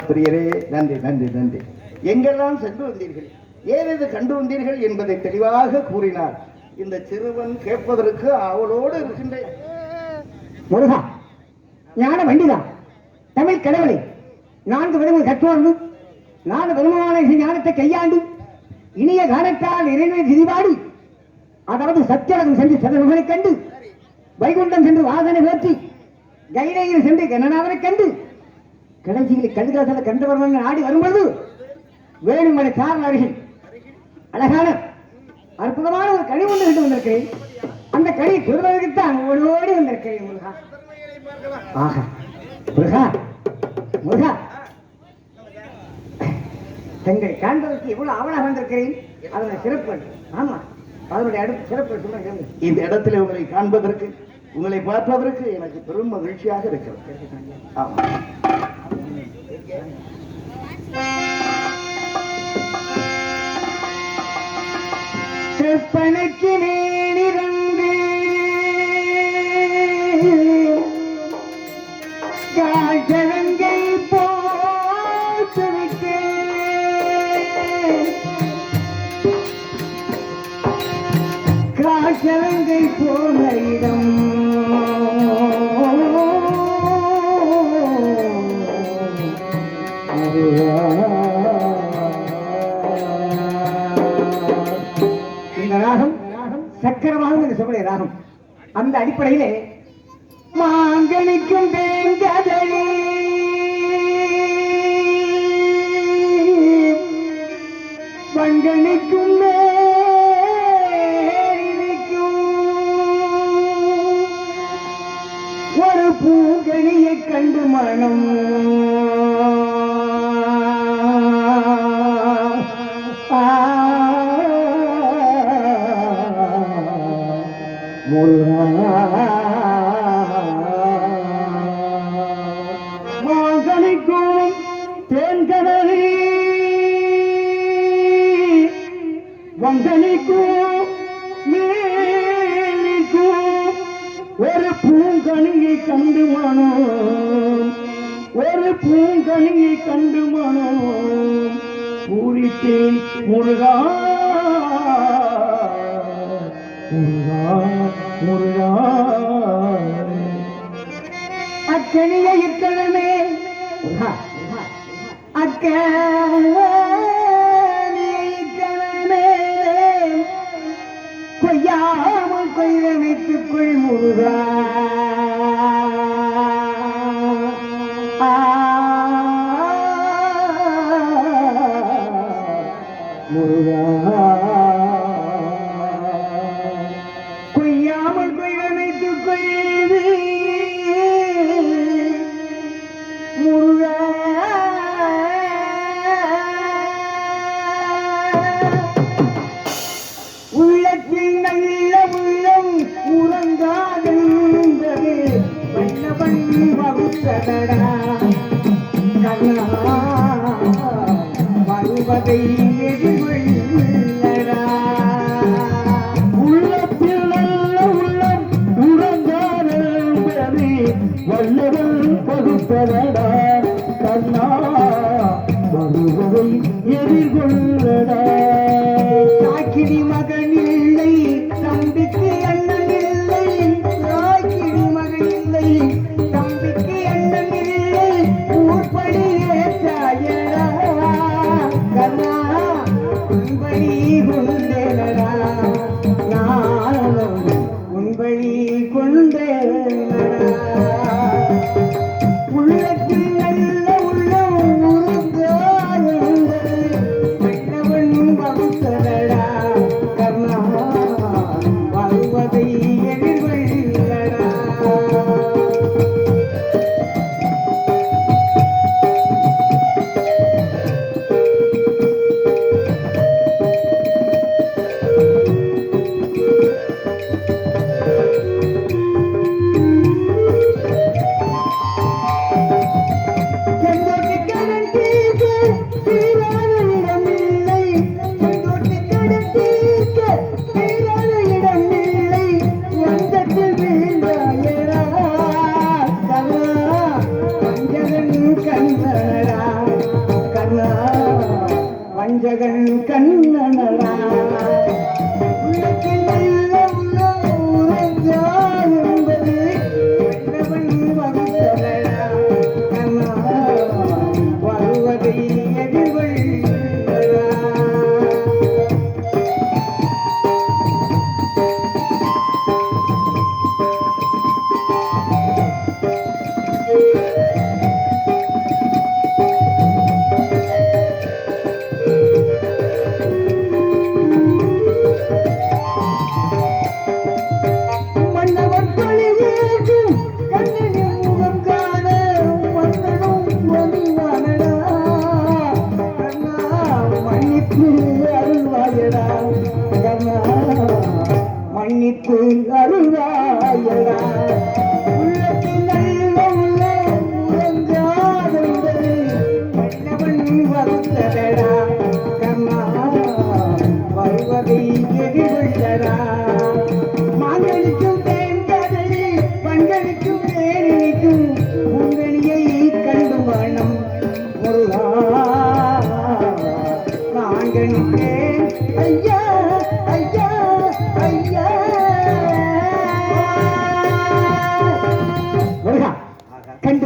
பிரியரே, நன்றி நன்றி நன்றி. எங்கெல்லாம் சென்று வந்தீர்கள், ஏதேது கண்டு வந்தீர்கள் என்பதை தெளிவாக கூறினார். இந்த சிறுவன் கேட்பதற்கு அவளோடு இருக்கின்றேன். முருகா, ஞான வண்டிதா, தமிழ் கடவுளை 4 விதங்கள் கற்றோர்ந்து 4 விதமான ஞானத்தை கையாண்டு இனிய காலத்தால் இறைவனை திரிபாடி, அதாவது சத்தியலகம் சென்று சதவர்களை கண்டு, வைகுண்டம் சென்று வாசனை பேற்றி, கைலையில் சென்று கண்ணனாவரை கண்டு, கடைசியில் கடுகாசல கண்டவர்கள் ஆடி வரும்பொழுது வேணுமலை சாரல் அருகில் அழகான அற்புதமான ஒரு கனி ஒன்று கண்டு வந்திருக்கிறேன். அந்த கனி சொல்வதற்குத்தான் ஓடி வந்திருக்கிறேன். முருகா, ஆஹா, முருகா முருகா, தங்களை காண்பதற்கு எவ்வளவு ஆவலாக வந்திருக்கிறேன். அதனுடைய சிறப்பு, ஆமா, அதனுடைய அடுத்த சிறப்பு சொல்லுங்க. இந்த இடத்துல உங்களை காண்பதற்கு, உங்களை பார்ப்பதற்கு எனக்கு பெரும் மகிழ்ச்சியாக இருக்கிறது. ஆமா, கற்பனைக்கு நேரிருந்து காழ்கழங்கை போட்டுவிட்டு காழ்கழங்கை போன இடம் சக்கரமாக என்று சொல்ல ராகம். அந்த அடிப்படையிலே மாங்கனிக்கும் தேங்கதழி வங்கனிக்கும் மேரிக்கும் ஒரு பூங்கனியை கண்டு மனம் மாங்கனிக்கும் தேன்கடலி வங்கனிக்கும் மேலிக்கும் ஒரு பூங்கனியை கண்டு மனம், ஒரு பூங்கனியை கண்டு மனம் பூரித்தேன். முருகா முருகா முருகா, அக்கனியை இக்கணமே அக்கனியை இக்கணமே கொய்யாமல் கொய்தமைத்துக் கொள் முருகா. முருகா கொய்யாமல் கொய்தமைத்துக் கொய்து முருகா. உள்ளத்தில் நல்ல உள்ளம் உறங்காதென்பது வல்லவன் வகுத்ததடா கண்ணா, வருவதை எதிர்கொள்ளடா. உள்ளத்தில் நல்ல உள்ளம் உறங்காதென்பது வல்லவன் வகுத்ததடா கண்ணா, வருவதை எதிர்கொள்ளடா. காக்கிடி மகன் இல்லை, தம்பிக்கு அண்ணன் இல்லை, காக்கிடி மகன் இல்லை, தம்பிக்கு அண்ணன் இல்லை, ஊர்படியே தாயடா கண்ணா, உன்படி கொண்டேனடா நானும் உன்படி கொண்டேனடா. உள்ளத்தில்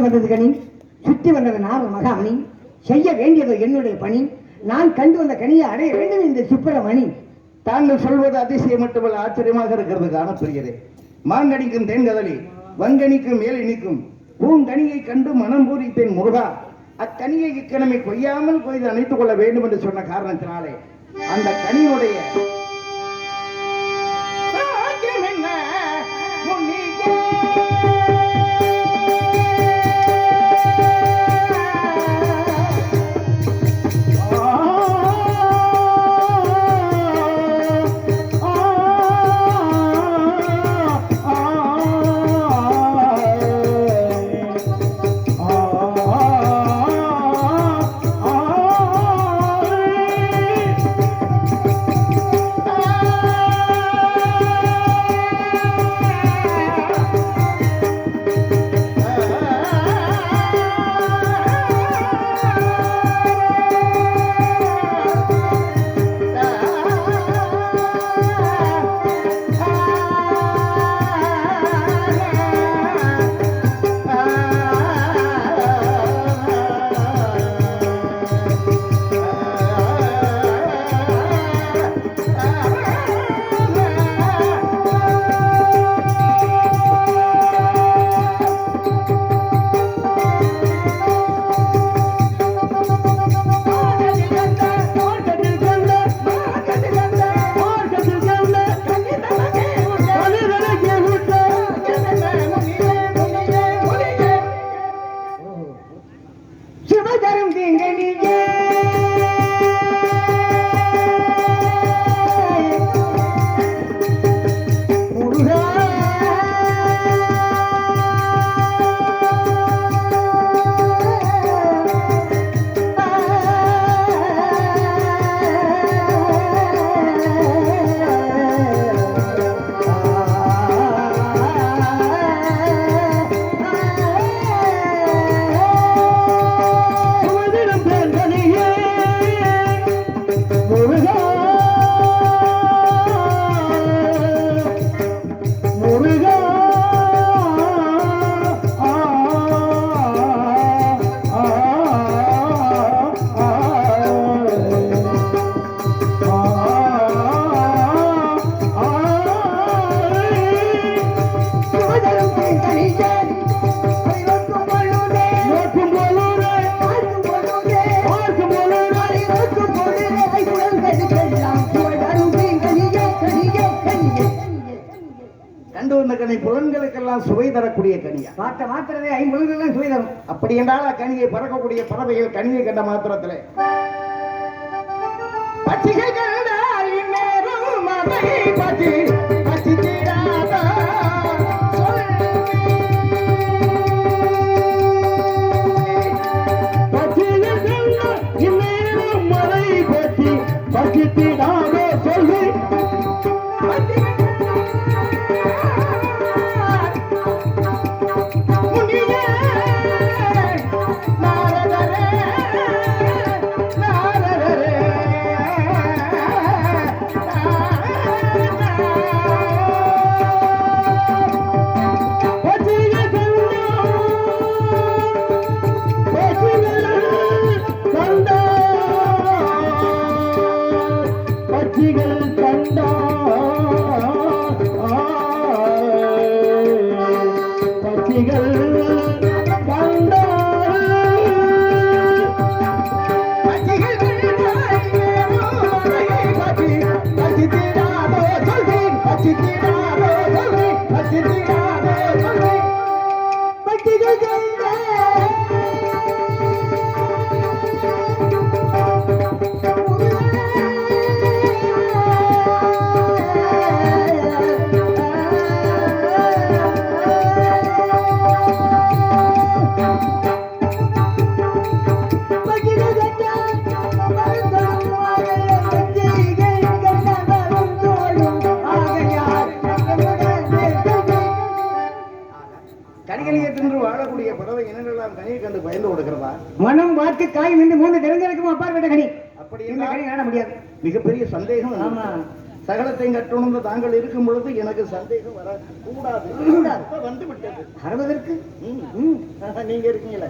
சுத்தி வந்தது கனி, சுத்தி வந்தது நான் மகாமணி, செய்ய வேண்டியது என்னுடைய பணி, நான் கண்டு வந்த கனியை அடைய வேண்டும் இந்த சுப்பிரமணி. தாங்கள் சொல்வது அதிசயம் மட்டுமல்ல ஆச்சரியமாக இருக்கிறது காணப்படுகிறது. மாங்கனிக்கும் தேன்கதலி, வங்கனிக்கும் மேல் இனிக்கும் பூங்கனியை கண்டு மனம் பூரித்தேன் முருகா. அக்கனியை இக்கணமை கொய்யாமல் கொய்து அணைத்துக் கொள்ள வேண்டும் என்று சொன்ன காரணத்தினாலே அந்த கனியுடைய சிவதரும் தீங்கனியே முருகா. கண்டு வந்த கனி புலன்களுக்கெல்லாம் சுவை தரக்கூடிய கனியா? பார்த்த மாத்திரமே ஐம்பொழுதெல்லாம் சுவை தரும். அப்படி என்றால் அக்கனியை பறக்கக்கூடிய பறவைகள் கனியை கண்ட மாத்திரத்திலே பட்சிகள் கண்டால் இந்நேரம் மலை பற்றி பற்றி தீராதா சொல். பட்சிகள் கண்டால் இந்நேரம் மலை பற்றி பற்றி தீராதா சொல்லி மனம் வாக்கு காய் என்று மூன்று தெரிஞ்சிருக்கும் அப்பாற்பட்ட கனி. அப்படி இந்த கனி காண முடியாது. மிகப்பெரிய சந்தேகம். ஆமா, சகலத்தையும் கட்டணும்னு தாங்கள் இருக்கும் பொழுது எனக்கு சந்தேகம் வரக்கூடாது. வந்து விட்டது. அறுபதற்கு நீங்க இருக்கீங்களா?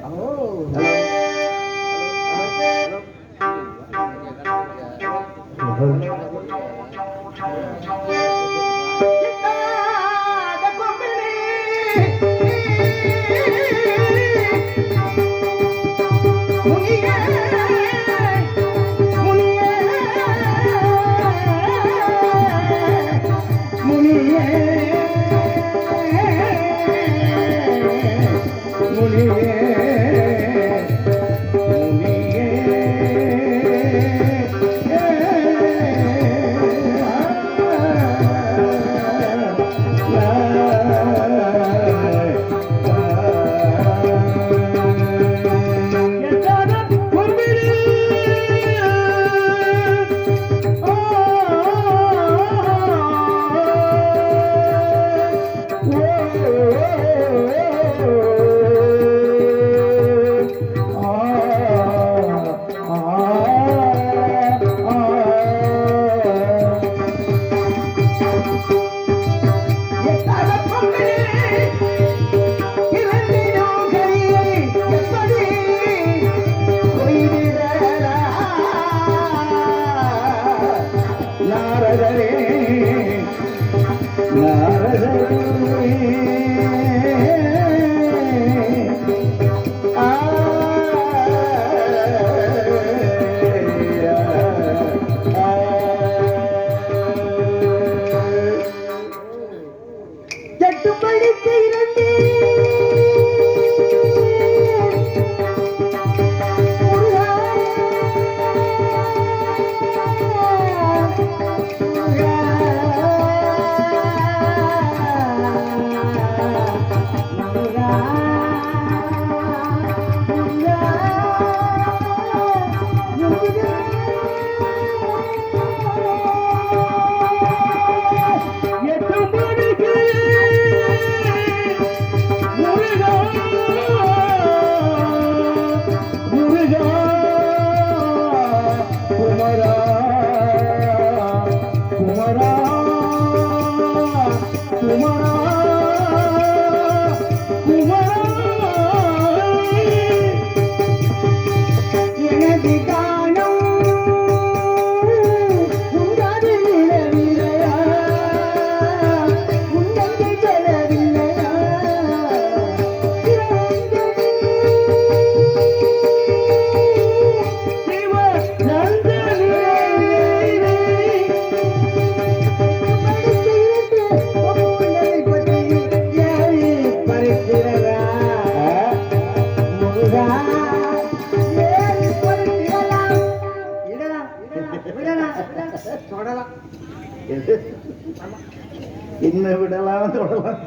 என்ன விடலாம் தொடலாம்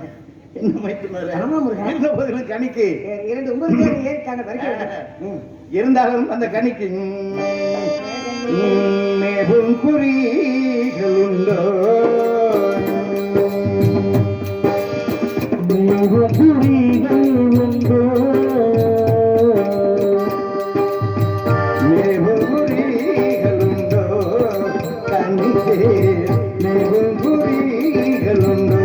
என்ன மைத்துனர் கணிக்கு இரண்டு உங்களுக்கு ஏற்கான வரைக்கும் இருந்தாலும் அந்த கணிக்கு மேவும் குறிகள் உண்டோ மேவும் குறிகள் உண்டோ மேவும் குறிகள் உண்டோ கணிக்கு மேவும் குறிகள் உண்டோ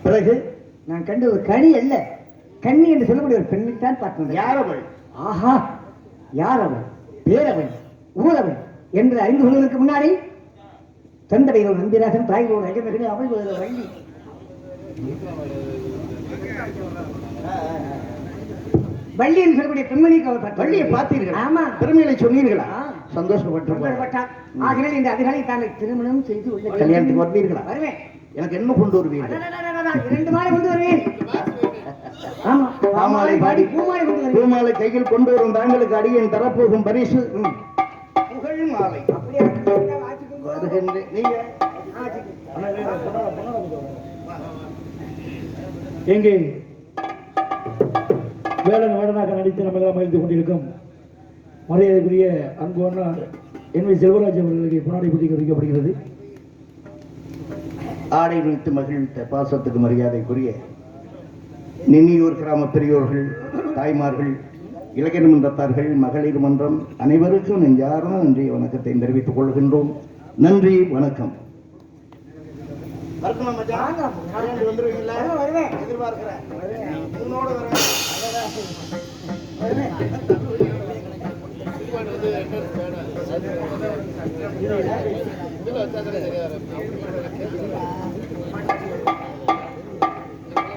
பிறகு நான் கண்டு ஒரு கனி அல்ல கண்ணி என்று சொல்லக்கூடிய ஒரு பெண்ணைத்தான் பார்த்தேன். யார் அவள்? ஆஹா, யார் அவள், பேரவள், ஊரவள் என்று அறிந்து கொள்வதற்கு முன்னாடி தந்தையில் ஒரு நம்பிராசன், தாயில் ஒரு அஜமகனே, அவள் ஒரு வள்ளி. வள்ளி என்று சொல்லக்கூடிய பெண்மணிக்கு அவர் பார்த்தேன். வள்ளியை பார்த்தீர்கள்? ஆமா. பெருமைகளை சொன்னீர்களா? ஆ. சந்தோஷப்பட்டிருப்பார். ஆகினால் இந்த அதிகாலை தாங்கள் திருமணம் செய்து கொள்ள கல்யாணத்துக்கு வருவீர்களா? வருவேன். எனக்கு என்ன கொண்டு வருவீர்கள்? 2 மாலை கொண்டு வருவேன். ஆமா, பாமாலை பாடி பூமாலை கொண்டு வருவேன். பூமாலை கையில் கொண்டு வரும் தாங்களுக்கு அடியேன் தரப்போகும் பரிசு புகழ் மாலை. அப்படியே வாசிக்கும் வருகின்றேன். நீங்க எங்கே வேடனாக நடித்து நம்ம எல்லாம் மகிழ்ந்து கொண்டிருக்கும் மரியாதைக்குரிய அன்பு அண்ணா என் செல்வராஜ் அவர்களுக்கு பொன்னாடை பூஜை வைக்கப்படுகிறது. ஆடை வைத்து மகிழ்ந்த பாசத்துக்கு மரியாதைக்குரிய நின்னியூர் கிராம பெரியோர்கள், தாய்மார்கள், இளைஞர் மன்றத்தார்கள், மகளிர் மன்றம் அனைவருக்கும் நெஞ்சார்ந்த நன்றி வணக்கத்தை தெரிவித்துக் கொள்கின்றோம். நன்றி, வணக்கம். வருவேன்.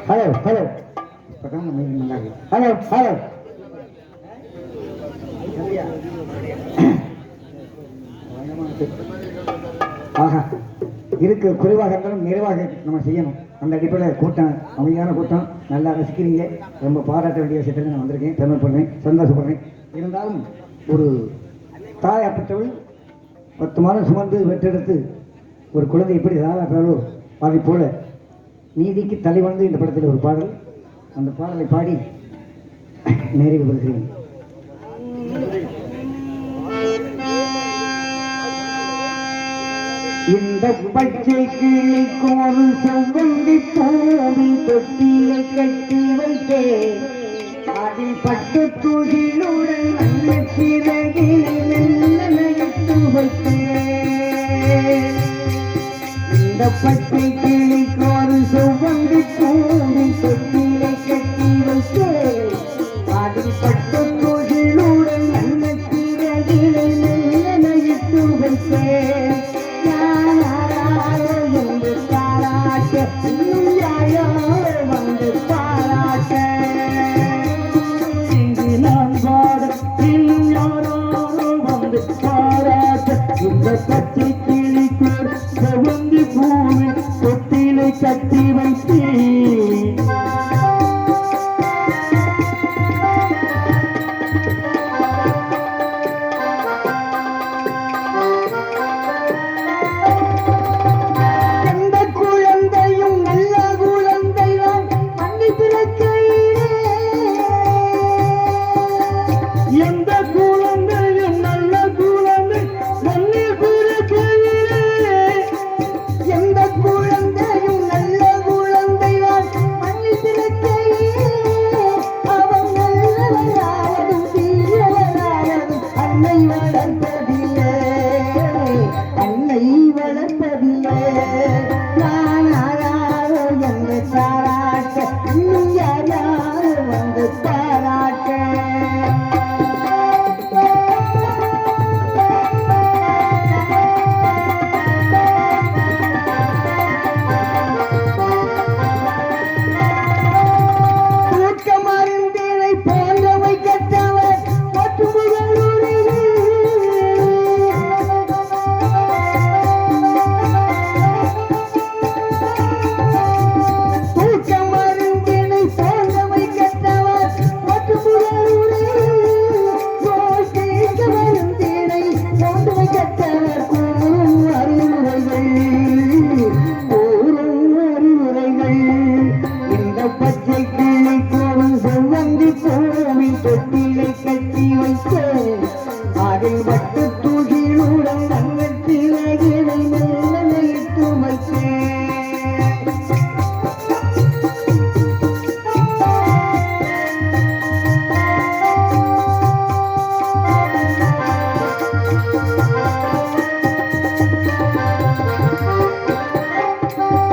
ஹலோ ஹலோ ஹலோ ஹலோ ஆஹா, இருக்கு குறைவாக இருந்தாலும் நிறைவாக நம்ம செய்யணும். அந்த அடிப்படையில் கூட்டம், அமைதியான கூட்டம், நல்லா ரசிக்கிறீங்க. ரொம்ப பாராட்ட வேண்டிய விஷயத்தில் நான் வந்திருக்கேன். பெருமைப்படுறேன், சந்தோஷப்படுறேன். இருந்தாலும் ஒரு தாய் அப்பட்டவள் 10 மாதம் சுமந்து வெற்றெடுத்து ஒரு குழந்தை எப்படி தாராட்டாலோ அதை போல நீதிக்கு தலைவந்து இந்த படத்தில் ஒரு பாடல், அந்த பாடலை பாடி நிறைவு பெறுகிறேன். இந்த பச்சை கிளிக்கு ஒரு செவ்வந்தி பூவின் தொட்டிலை கட்டி வைத்தேன். அதில் பட்டு துகிலுடன் நல்ல சிறகினை மெல்ல நகைத்து வைத்தேன். இந்த பச்சை கிளிக்கு ஒரு செவ்வந்தி பூவின் தொட்டிலை கட்டி வைத்தேன். அதில் பட்டு துகிலுடன் நல்ல சிறகினை மெல்ல நகைத்து வைத்தேன். வந்து பாராட்ட இந்த பச்சை கிளிக்கு செவந்தி பூவின் தொட்டிலை கட்டி வைத்தேன்.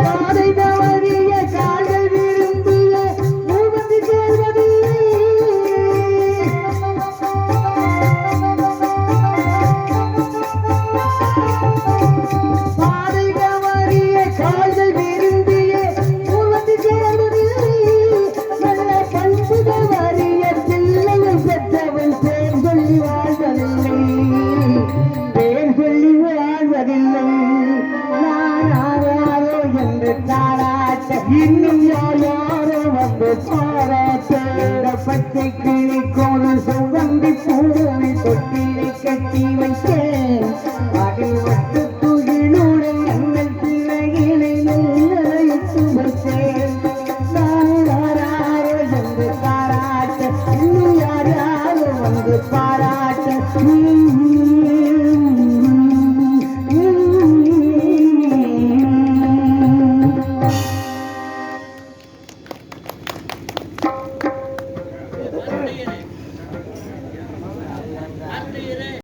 காதை தவறிய கால இன்னும் யாரோ வந்து பாராட்ட பச்சை கிளிக்கோடு செவ்வந்தி பூமி தொட்டி